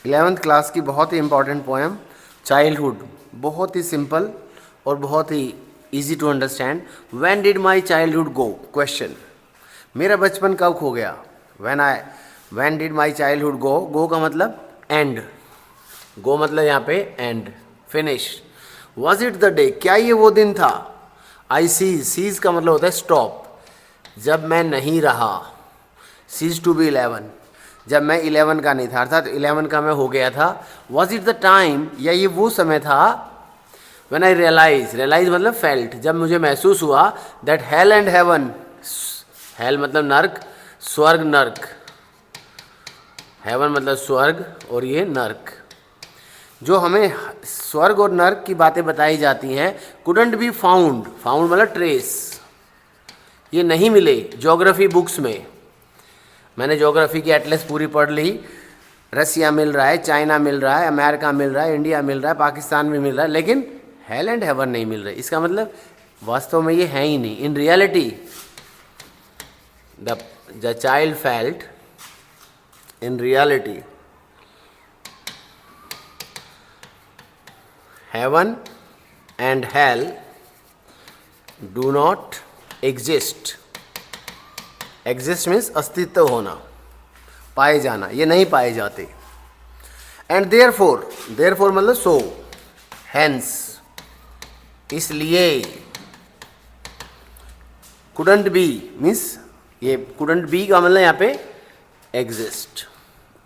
11th class की बहुत ही important poem childhood, बहुत ही सिंपल और बहुत ही easy to understand. When did my childhood go, question, मेरा बचपन कब खो गया। When did my childhood go, go का मतलब एंड, गो मतलब यहाँ पे end, finish. Was it the day, क्या ये वो दिन था। आई सीज का मतलब होता है स्टॉप, जब मैं नहीं रहा। सीज टू बी 11, जब मैं 11 का नहीं था, अर्थात 11 का मैं हो गया था। वॉज इट द टाइम, या ये वो समय था। व्हेन आई रियलाइज मतलब फेल्ट, जब मुझे महसूस हुआ that hello and heaven, hello मतलब नर्क, स्वर्ग नर्क, हेवन मतलब स्वर्ग और ये नर्क, जो हमें स्वर्ग और नर्क की बातें बताई जाती हैं, कुडंट बी फाउंड, फाउंड मतलब ट्रेस, ये नहीं मिले ज्योग्राफी बुक्स में। मैंने ज्योग्राफी की एटलस पूरी पढ़ ली, रसिया मिल रहा है, चाइना मिल रहा है, अमेरिका मिल रहा है, इंडिया मिल रहा है, पाकिस्तान भी मिल रहा है, लेकिन हेल एंड हेवन नहीं मिल रहे। इसका मतलब वास्तव में ये है ही नहीं। In reality the child felt, in reality heaven and hell do not exist. Exist means अस्तित्व होना, पाए जाना, ये नहीं पाए जाते। And therefore मतलब so, hence इसलिए, couldn't be means ये couldn't be का मतलब यहाँ पे exist,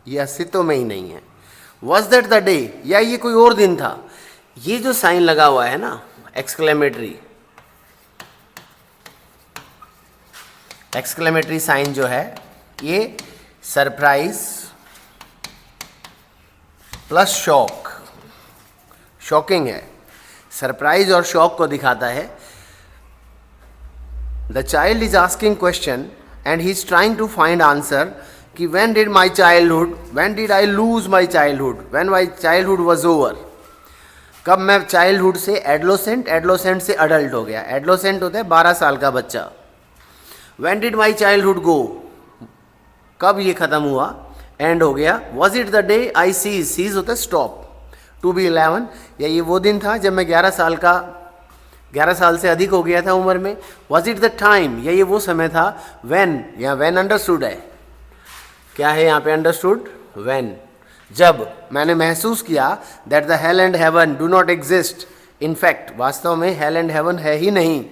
ये अस्तित्व में ही नहीं है। Was that the day, या ये कोई और दिन था। ये जो साइन लगा हुआ है ना, एक्सक्लेमेटरी साइन जो है, ये सरप्राइज प्लस शॉक, शॉकिंग है, सरप्राइज और शॉक को दिखाता है। The child is asking question and he is trying to find answer कि when did my childhood, when did I lose my childhood, when my childhood was over, कब मैं childhood से एडलोसेंट से अडल्ट हो गया। एडलोसेंट होता है 12 साल का बच्चा। व्हेन डिड माई चाइल्डहुड गो, कब ये खत्म हुआ, एंड हो गया। Was it the day I seize होता है स्टॉप, टू बी 11, या ये वो दिन था जब मैं 11 साल से अधिक हो गया था उम्र में। वॉज इट द टाइम, या ये वो समय था। व्हेन, या व्हेन अंडरस्टूड है, क्या है यहाँ पे अंडरस्टूड, व्हेन, जब मैंने महसूस किया that the hell and heaven do not exist, in fact वास्तव में हेल एंड हेवन है ही नहीं।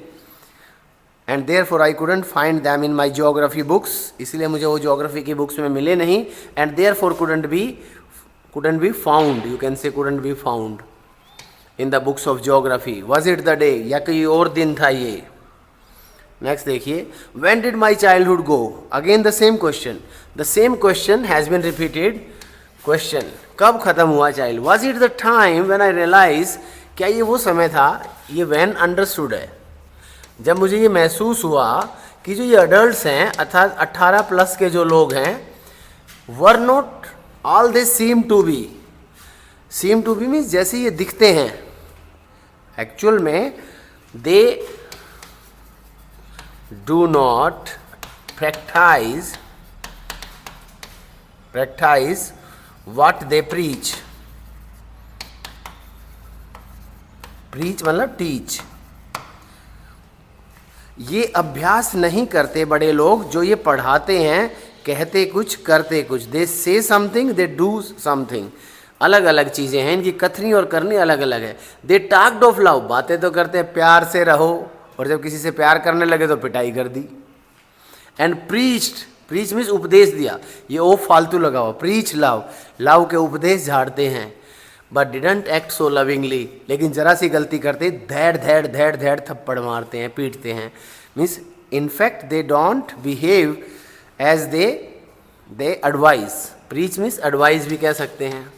And therefore I couldn't find them in my geography books, इसलिए मुझे वो ज्योग्राफी की बुक्स में मिले नहीं। And therefore couldn't be found, you can say couldn't be found in the books of geography. Was it the day, या कोई और दिन था ये। नेक्स्ट देखिए, when did my childhood go, again the same question has been repeated. Question, कब खत्म हुआ child. Was it the time when I realise, क्या ये वो समय था, ये व्हेन अंडरस्टूड है, जब मुझे ये महसूस हुआ कि जो ये अडल्ट्स हैं, अर्थात 18 प्लस के जो लोग हैं, were not all they seem to be means जैसे ये दिखते हैं, एक्चुअल में they do not practice what they preach मतलब टीच, ये अभ्यास नहीं करते बड़े लोग जो ये पढ़ाते हैं, कहते कुछ करते कुछ। दे say something, they do something, अलग अलग चीज़ें हैं, इनकी कथनी और करनी अलग अलग है। दे टॉक्ड ऑफ लव, बातें तो करते हैं प्यार से रहो, और जब किसी से प्यार करने लगे तो पिटाई कर दी। एंड प्रीच मीन्स उपदेश दिया, ये ओ फालतू लगा हुआ, प्रीच लव के उपदेश झाड़ते हैं। But didn't act so lovingly, लेकिन जरा सी गलती करते धैड़ थप्पड़ मारते हैं, पीटते हैं। Means in fact they don't behave as they advise. Preach means advise भी कह सकते हैं,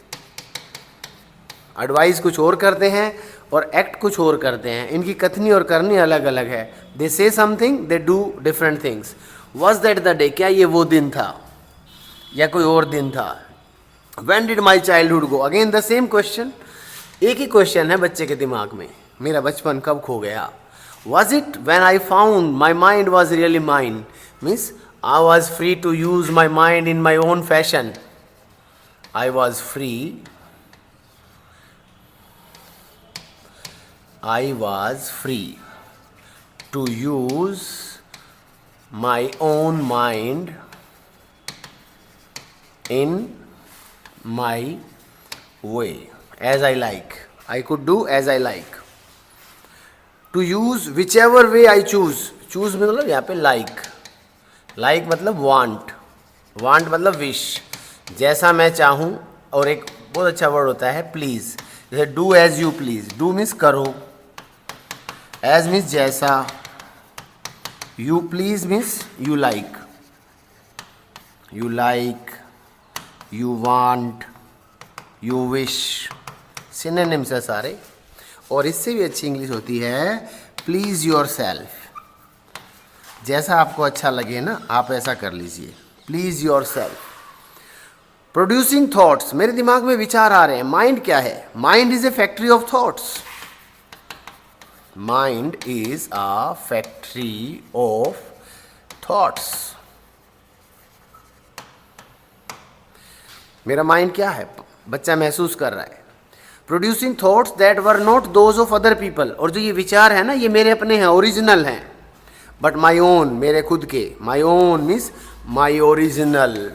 एडवाइज कुछ और करते हैं और एक्ट कुछ और करते हैं, इनकी कथनी और करनी अलग अलग है। They say something, they do different things. Was that the day, क्या ये वो दिन था या कोई और दिन था। When did my childhood go, again the same question, एक ही क्वेश्चन है बच्चे के दिमाग में, मेरा बचपन कब खो गया। Was it when I found my mind was really mind, means I was free to use my mind in my own fashion, I was free. I was free to use my own mind in my way, as I like. I could do as I like. To use whichever way I choose. Choose मतलब यहाँ पे like. Like मतलब want. Want मतलब wish. जैसा मैं चाहूँ. और एक बहुत अच्छा वर्ड होता है प्लीज़. जैसे do as you please. Do means करो. As means जैसा. You please means you like. You like. You want. You wish. Synonyms है सारे. और इससे भी अच्छी इंग्लिश होती है प्लीज़ योर सेल्फ. जैसा आपको अच्छा लगे ना आप ऐसा कर लीजिए. Please your self. Producing thoughts. मेरे दिमाग में विचार आ रहे हैं. माइंड क्या है? Mind is a factory of thoughts. Mind is a factory of thoughts. मेरा माइंड क्या है? बच्चा महसूस कर रहा है. Producing thoughts that were not those of other people. और जो ये विचार है ना ये मेरे अपने हैं, ओरिजिनल हैं. बट माई ओन, मेरे खुद के. My own means my original.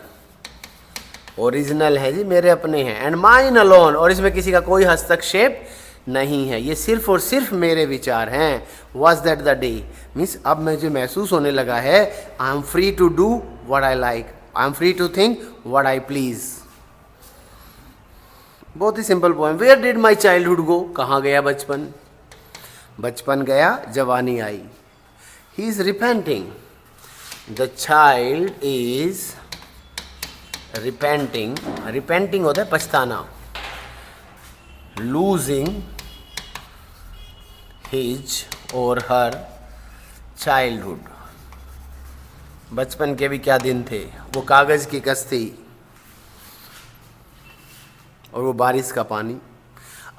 Original है जी, मेरे अपने हैं. And mine alone. और इसमें किसी का कोई हस्तक्षेप नहीं है. ये सिर्फ और सिर्फ मेरे विचार हैं. Was that the day means अब मुझे महसूस होने लगा है I am free to do what I like. I am free to think what I please. बहुत ही simple poem. Where did my childhood go. कहाँ गया बचपन? बचपन गया, जवानी आई. He is repenting. The child is repenting. Repenting होता है पछताना. लूजिंग हिज और हर चाइल्डहुड. बचपन के भी क्या दिन थे. वो कागज़ की कश्ती और वो बारिश का पानी.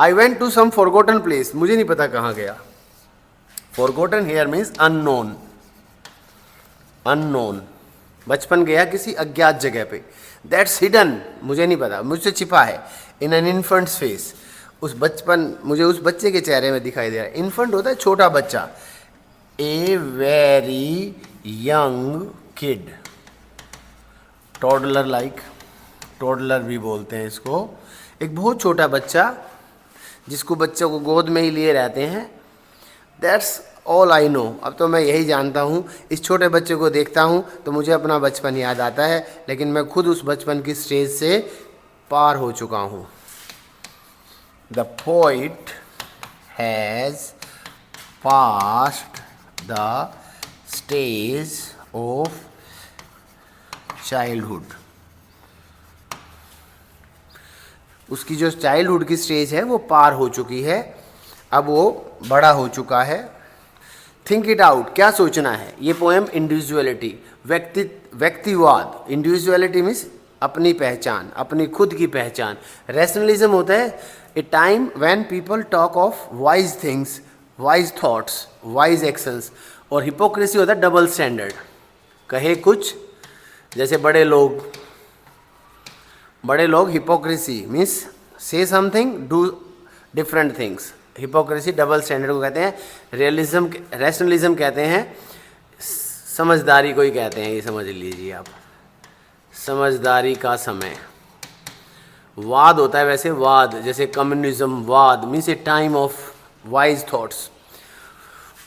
I went to some forgotten place. मुझे नहीं पता कहाँ गया. Forgotten here means unknown. Unknown. बचपन गया किसी अज्ञात जगह पे. That's hidden. मुझे नहीं पता, मुझसे छिपा है. In an infants face. उस बचपन मुझे उस बच्चे के चेहरे में दिखाई दे रहा है. इन्फेंट होता है छोटा बच्चा. A very young kid. Toddler like. Toddler भी बोलते हैं इसको. एक बहुत छोटा बच्चा जिसको बच्चों को गोद में ही लिए रहते हैं. That's all I know. अब तो मैं यही जानता हूँ. इस छोटे बच्चे को देखता हूँ तो मुझे अपना बचपन याद आता है. लेकिन मैं खुद उस बचपन की स्टेज से पार हो चुका हूँ. The poet has passed the stage of childhood. उसकी जो चाइल्डहुड की स्टेज है वो पार हो चुकी है. अब वो बड़ा हो चुका है. Think it out. क्या सोचना है. ये पोएम इंडिविजुअलिटी, व्यक्तिवाद. इंडिविजुअलिटी मीन्स अपनी पहचान, अपनी खुद की पहचान. रैशनलिज्म होता है ए time when people talk of wise things, wise thoughts, wise actions. और हिपोक्रेसी होता है डबल स्टैंडर्ड. कहे कुछ जैसे बड़े लोग हिपोक्रेसी मीन्स से something do different things. Hypocrisy double standard को कहते हैं. रियलिज्म, रैशनलिज्म कहते हैं समझदारी को ही कहते हैं. ये समझ लीजिए आप. समझदारी का समय. वाद होता है वैसे वाद, जैसे कम्युनिज्म. वाद means A time of wise thoughts.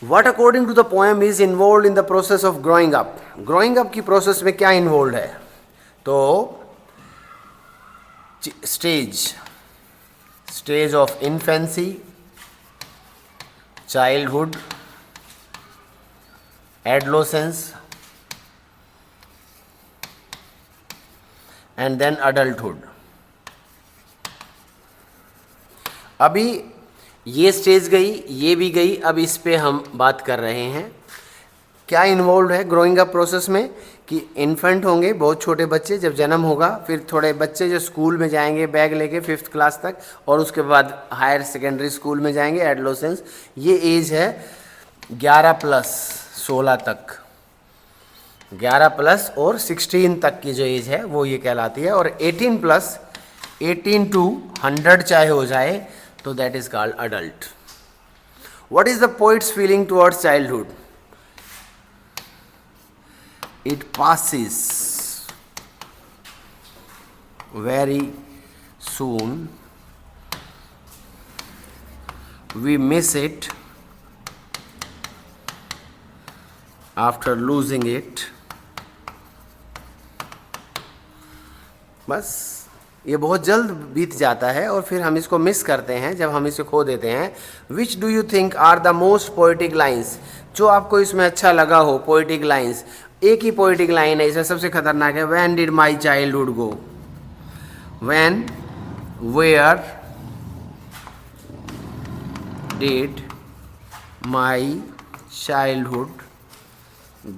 What according to the poem is involved in the process of growing up. Growing up की प्रोसेस में क्या इन्वॉल्व है? तो stage of infancy, childhood, adolescence and then adulthood. अभी ये stage गई, ये भी गई. अब इस पे हम बात कर रहे हैं. क्या इन्वॉल्व है ग्रोइंग अप प्रोसेस में कि इन्फेंट होंगे, बहुत छोटे बच्चे, जब जन्म होगा. फिर थोड़े बच्चे जो स्कूल में जाएंगे बैग लेके 5th क्लास तक, और उसके बाद हायर सेकेंडरी स्कूल में जाएंगे, एडोलेसेंस. ये एज है 11 प्लस 16 तक. 11 प्लस और 16 तक की जो एज है वो ये कहलाती है. और 18 प्लस 18 to 100 चाहे हो जाए तो that is called adult. What is the poet's feeling towards childhood? It passes very soon. We miss it after losing it. बस ये बहुत जल्द बीत जाता है और फिर हम इसको मिस करते हैं जब हम इसे खो देते हैं. Which do you think are the most poetic lines? जो आपको इसमें अच्छा लगा हो पोइटिक लाइन्स. एक ही पोइटिक लाइन है इसमें सबसे खतरनाक है. When did my childhood go? When, where did my childhood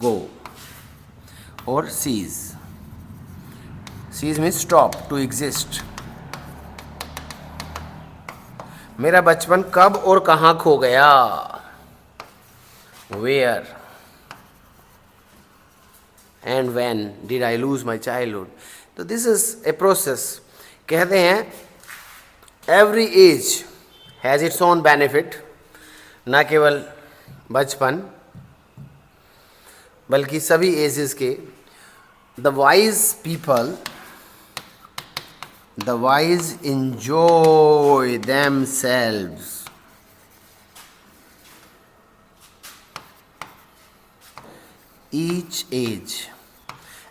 गो और seize. Cease means stop, to exist. मेरा बचपन कब और कहाँ खो गया? Where and when did I lose my childhood? तो this is a process. कहते हैं every age has its own benefit. ना केवल बचपन बल्कि सभी एजेस के. The wise enjoy themselves. Each age.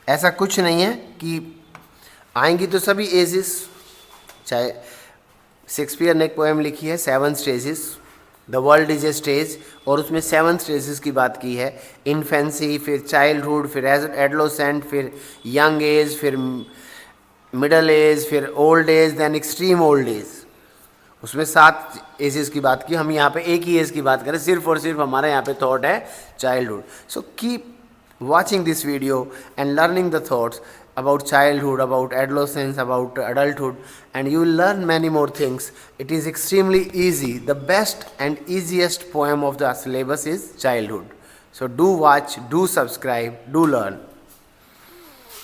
ऐसा कुछ नहीं है कि आएंगी तो सभी एजेस. चाहे शेक्सपियर ने एक पोएम लिखी है 7 stages, the world is a stage, और उसमें 7 स्टेजेस की बात की है. इन्फेंसी, फिर चाइल्डहुड, फिर एडोलेसेंट, फिर यंग एज, फिर मिडल एज, फिर old age, then extreme old age. उसमें 7 एजेस की बात की. हम यहाँ पे एक ही एज की बात करें, सिर्फ और सिर्फ हमारा यहाँ पे थॉट है childhood. So keep watching this video and learning the thoughts about childhood, about adolescence, about adulthood, and you will learn many more things. It is extremely easy. The best and easiest poem of the syllabus is childhood. So do watch, do subscribe, do learn.